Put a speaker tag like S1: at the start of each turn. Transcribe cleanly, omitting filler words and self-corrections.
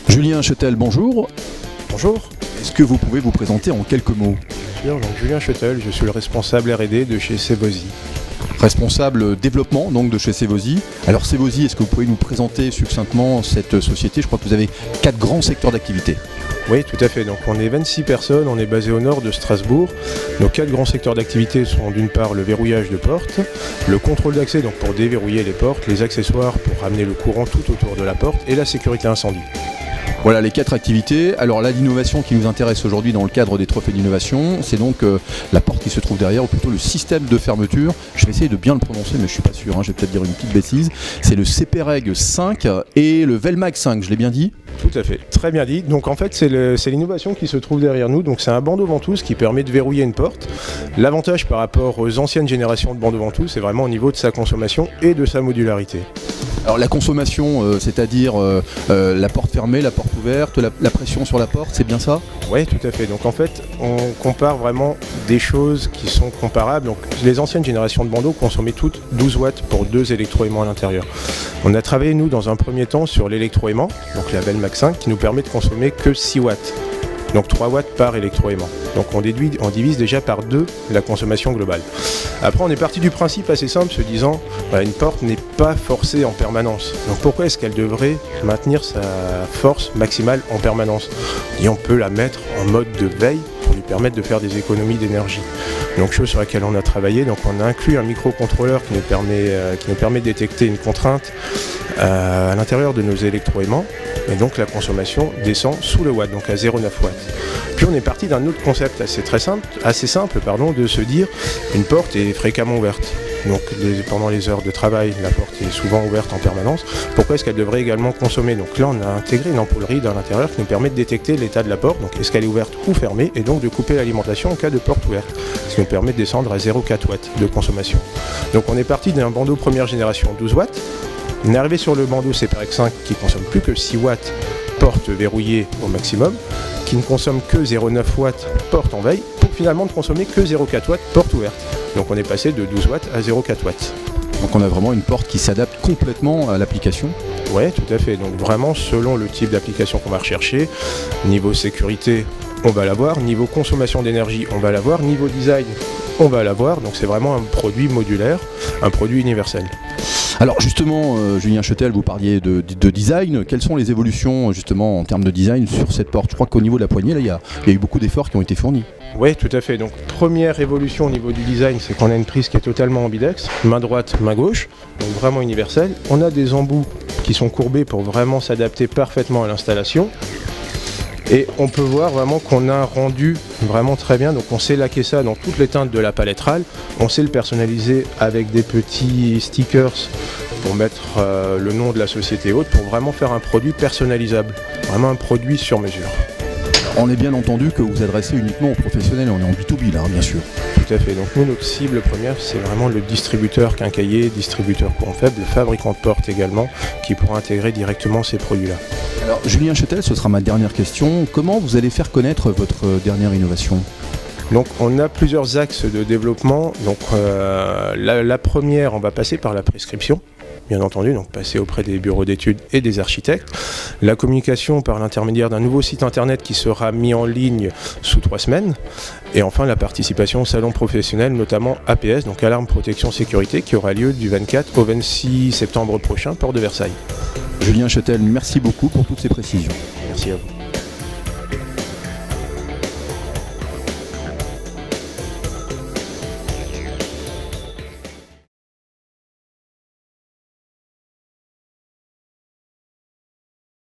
S1: Julien Chetel, bonjour.
S2: Bonjour.
S1: Est-ce que vous pouvez vous présenter en quelques mots?
S2: Bien, donc Julien Chetel, je suis le responsable R&D de chez Sevosi.
S1: Responsable développement donc de chez Sevosi. Alors Sevosi, est-ce que vous pouvez nous présenter succinctement cette société? Je crois que vous avez 4 grands secteurs d'activité.
S2: Oui, tout à fait. Donc on est 26 personnes, on est basé au nord de Strasbourg. Nos 4 grands secteurs d'activité sont d'une part le verrouillage de portes, le contrôle d'accès donc pour déverrouiller les portes, les accessoires pour ramener le courant tout autour de la porte et la sécurité incendie.
S1: Voilà les 4 activités. Alors là, l'innovation qui nous intéresse aujourd'hui dans le cadre des trophées d'innovation, c'est donc la porte qui se trouve derrière, ou plutôt le système de fermeture. Je vais essayer de bien le prononcer, mais je suis pas sûr, hein, je vais peut-être dire une petite bêtise. C'est le CPREG 5 et le Velmag 5, je l'ai bien dit?
S2: Tout à fait, très bien dit. Donc en fait, c'est l'innovation qui se trouve derrière nous. Donc c'est un bandeau ventouse qui permet de verrouiller une porte. L'avantage par rapport aux anciennes générations de bandeaux ventouses, c'est vraiment au niveau de sa consommation et de sa modularité.
S1: Alors la consommation, c'est-à-dire la porte fermée, la porte ouverte, la pression sur la porte, c'est bien ça?
S2: Oui, tout à fait. Donc en fait, on compare vraiment des choses qui sont comparables. Donc les anciennes générations de bandeaux consommaient toutes 12 watts pour 2 électroaimants à l'intérieur. On a travaillé, nous, dans un premier temps, sur l'électroaimant, donc la Velmag 5, qui nous permet de consommer que 6 watts. Donc 3 watts par électroaimant. Donc on divise déjà par 2 la consommation globale. Après on est parti du principe assez simple, se disant voilà, une porte n'est pas forcée en permanence. Donc pourquoi est-ce qu'elle devrait maintenir sa force maximale en permanence? Et on peut la mettre en mode de veille pour lui permettre de faire des économies d'énergie. Donc chose sur laquelle on a travaillé, donc on a inclus un microcontrôleur qui nous permet de détecter une contrainte à l'intérieur de nos électroaimants. Et donc la consommation descend sous le watt, donc à 0,9 watts. Puis on est parti d'un autre concept assez simple, de se dire une porte est fréquemment ouverte. Donc pendant les heures de travail, la porte est souvent ouverte en permanence. Pourquoi est-ce qu'elle devrait également consommer? Donc là, on a intégré une ampoule RID à l'intérieur qui nous permet de détecter l'état de la porte. Donc est-ce qu'elle est ouverte ou fermée? Et donc de couper l'alimentation en cas de porte ouverte. Ce qui nous permet de descendre à 0,4 watts de consommation. Donc on est parti d'un bandeau première génération 12 watts. On est arrivé sur le bandeau CPREG 5 qui consomme plus que 6 watts porte verrouillée au maximum, qui ne consomme que 0,9 watts porte en veille, pour finalement ne consommer que 0,4 watts porte ouverte. Donc on est passé de 12 watts à 0,4 watts.
S1: Donc on a vraiment une porte qui s'adapte complètement à l'application?
S2: Oui, tout à fait. Donc vraiment selon le type d'application qu'on va rechercher, niveau sécurité, on va l'avoir, niveau consommation d'énergie, on va l'avoir, niveau design, on va l'avoir. Donc c'est vraiment un produit modulaire, un produit universel.
S1: Alors justement, Julien Chetel, vous parliez de design. Quelles sont les évolutions justement en termes de design sur cette porte? Je crois qu'au niveau de la poignée, là, il y a eu beaucoup d'efforts qui ont été fournis.
S2: Oui, tout à fait. Donc première évolution au niveau du design, c'est qu'on a une prise qui est totalement ambidex, main droite, main gauche, donc vraiment universelle. On a des embouts qui sont courbés pour vraiment s'adapter parfaitement à l'installation. Et on peut voir vraiment qu'on a un rendu vraiment très bien. Donc on sait laquer ça dans toutes les teintes de la palette RAL. On sait le personnaliser avec des petits stickers pour mettre le nom de la société haute, pour vraiment faire un produit personnalisable. Vraiment un produit sur mesure.
S1: On est bien entendu que vous adressez uniquement aux professionnels, on est en B2B là, bien sûr.
S2: Tout à fait, donc nous, notre cible première, c'est vraiment le distributeur quincaillier, distributeur courant faible, le fabricant de portes également, qui pourra intégrer directement ces produits-là.
S1: Alors Julien Chetel, ce sera ma dernière question. Comment vous allez faire connaître votre dernière innovation?
S2: Donc on a plusieurs axes de développement. Donc la première, on va passer par la prescription, bien entendu, donc passer auprès des bureaux d'études et des architectes. La communication par l'intermédiaire d'un nouveau site internet qui sera mis en ligne sous 3 semaines. Et enfin la participation au salon professionnel, notamment APS, donc Alarme Protection Sécurité, qui aura lieu du 24 au 26 septembre prochain, porte de Versailles.
S1: Julien Chetel, merci beaucoup pour toutes ces précisions.
S2: Merci à vous.